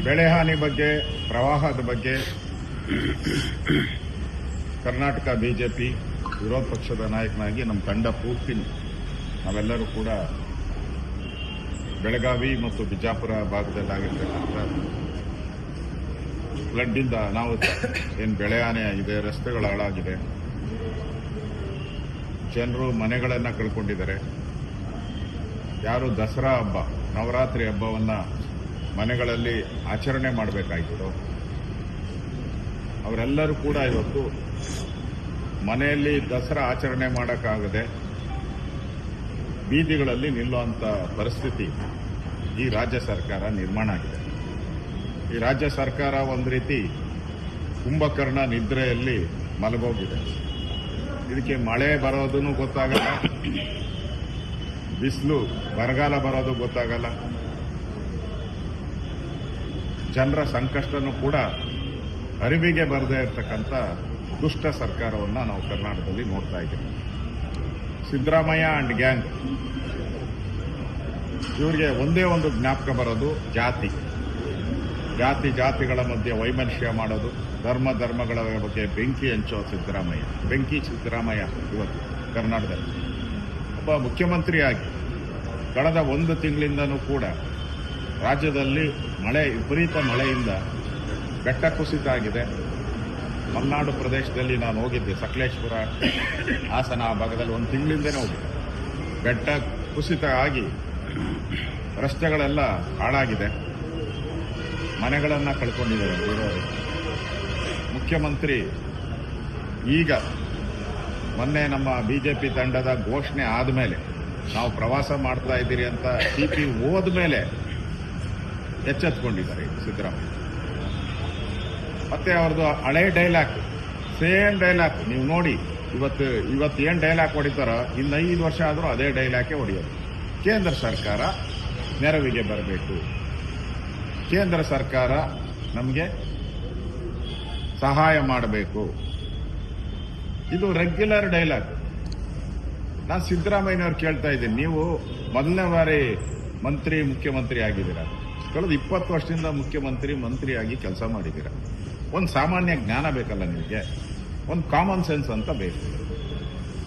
ಬೆಳೆ ಹಾನಿ ಬಗ್ಗೆ, ಪ್ರವಾಹದ ಬಗ್ಗೆ ಕರ್ನಾಟಕ ಬಿಜೆಪಿ ವಿರೋಧ ಪಕ್ಷದ ನಾಯಕನಾಗಿ ನಮ್ಮ ತಂಡ ಪೂರ್ತಿ ನಾವೆಲ್ಲರೂ ಕೂಡ ಬೆಳಗಾವಿ ಮತ್ತು ಬಿಜಾಪುರ ಭಾಗದಲ್ಲಾಗಿರ್ತಕ್ಕಂಥ ಫ್ಲಡ್ಡಿಂದ ಅನಾಹುತ ಏನು ಬೆಳೆ ಹಾನಿ ಆಗಿದೆ, ರಸ್ತೆಗಳು ಹಾಳಾಗಿದೆ, ಜನರು ಮನೆಗಳನ್ನು ಕಳ್ಕೊಂಡಿದ್ದಾರೆ. ಯಾರು ದಸರಾ ಹಬ್ಬ, ನವರಾತ್ರಿ ಹಬ್ಬವನ್ನು ಮನೆಗಳಲ್ಲಿ ಆಚರಣೆ ಮಾಡಬೇಕಾಗಿತ್ತು, ಅವರೆಲ್ಲರೂ ಕೂಡ ಇವತ್ತು ಮನೆಯಲ್ಲಿ ದಸರಾ ಆಚರಣೆ ಮಾಡೋಕ್ಕಾಗದೆ ಬೀದಿಗಳಲ್ಲಿ ನಿಲ್ಲುವಂಥ ಪರಿಸ್ಥಿತಿ ಈ ರಾಜ್ಯ ಸರ್ಕಾರ ನಿರ್ಮಾಣ ಆಗಿದೆ. ಈ ರಾಜ್ಯ ಸರ್ಕಾರ ಒಂದು ರೀತಿ ಕುಂಭಕರ್ಣ ನಿದ್ರೆಯಲ್ಲಿ ಮಲಗೋಗಿದೆ. ಇದಕ್ಕೆ ಮಳೆ ಬರೋದೂ ಗೊತ್ತಾಗಲ್ಲ, ಬಿಸಿಲು ಬರಗಾಲ ಬರೋದು ಗೊತ್ತಾಗಲ್ಲ, ಜನರ ಸಂಕಷ್ಟನೂ ಕೂಡ ಅರಿವಿಗೆ ಬರದೇ ಇರತಕ್ಕಂಥ ದುಷ್ಟ ಸರ್ಕಾರವನ್ನು ನಾವು ಕರ್ನಾಟಕದಲ್ಲಿ ನೋಡ್ತಾ ಇದ್ದೀವಿ. ಸಿದ್ದರಾಮಯ್ಯ ಅಂಡ್ ಗ್ಯಾಂಗ್ ಇವರಿಗೆ ಒಂದೇ ಒಂದು ಜ್ಞಾಪಕ ಬರೋದು ಜಾತಿಗಳ ಮಧ್ಯೆ ವೈಮನಸ್ಯ ಮಾಡೋದು, ಧರ್ಮಗಳ ಬಗ್ಗೆ ಬೆಂಕಿ ಹಂಚೋ ಸಿದ್ದರಾಮಯ್ಯ ಇವತ್ತು ಕರ್ನಾಟಕದಲ್ಲಿ ಒಬ್ಬ ಮುಖ್ಯಮಂತ್ರಿಯಾಗಿ ಕಳೆದ ಒಂದು ತಿಂಗಳಿಂದನೂ ಕೂಡ ರಾಜ್ಯದಲ್ಲಿ ವಿಪರೀತ ಮಳೆಯಿಂದ ಬೆಟ್ಟ ಕುಸಿತ ಆಗಿದೆ. ಮಲೆನಾಡು ಪ್ರದೇಶದಲ್ಲಿ ನಾನು ಹೋಗಿದ್ದೆ, ಸಕಲೇಶ್ಪುರ, ಹಾಸನ ಆ ಭಾಗದಲ್ಲಿ ಒಂದು ತಿಂಗಳಿಂದನೇ ಹೋಗಿದ್ದೆ. ಬೆಟ್ಟ ಕುಸಿತ ಆಗಿ ರಸ್ತೆಗಳೆಲ್ಲ ಹಾಳಾಗಿದೆ, ಮನೆಗಳನ್ನು ಕಳ್ಕೊಂಡಿದ್ದಾರೆ ಇರೋರು. ಮುಖ್ಯಮಂತ್ರಿ ಈಗ ಮೊನ್ನೆ ನಮ್ಮ ಬಿಜೆಪಿ ತಂಡದ ಘೋಷಣೆ ಆದಮೇಲೆ ನಾವು ಪ್ರವಾಸ ಮಾಡ್ತಾ ಇದ್ದೀರಿ ಅಂತ ಟಿಪಿ ಹೋದ್ಮೇಲೆ ಎಚ್ಚೆತ್ಕೊಂಡಿದ್ದಾರೆ ಸಿದ್ದರಾಮಯ್ಯ. ಮತ್ತೆ ಅವ್ರದ್ದು ಹಳೆ ಡೈಲಾಗ್, ಸೇಮ್ ಡೈಲಾಗ್ ನೀವು ನೋಡಿ. ಇವತ್ತು ಏನು ಡೈಲಾಗ್ ಹೊಡಿತಾರೋ ಇನ್ನು 5 ವರ್ಷ ಆದರೂ ಅದೇ ಡೈಲಾಗೇ ಹೊಡೆಯೋದು. ಕೇಂದ್ರ ಸರ್ಕಾರ ನೆರವಿಗೆ ಬರಬೇಕು, ಕೇಂದ್ರ ಸರ್ಕಾರ ನಮಗೆ ಸಹಾಯ ಮಾಡಬೇಕು, ಇದು ರೆಗ್ಯುಲರ್ ಡೈಲಾಗ್. ನಾನು ಸಿದ್ದರಾಮಯ್ಯನವ್ರು ಕೇಳ್ತಾ ಇದ್ದೀನಿ, ನೀವು ಮೊದಲನೇ ಬಾರಿ ಮುಖ್ಯಮಂತ್ರಿ ಆಗಿದ್ದೀರಾ, ಕಳೆದ 20 ವರ್ಷದಿಂದ ಮಂತ್ರಿಯಾಗಿ ಕೆಲಸ ಮಾಡಿದ್ದೀರಾ. ಒಂದು ಸಾಮಾನ್ಯ ಜ್ಞಾನ ಬೇಕಲ್ಲ ನಿಮಗೆ, ಒಂದು ಕಾಮನ್ ಸೆನ್ಸ್ ಅಂತ ಬೇಕು.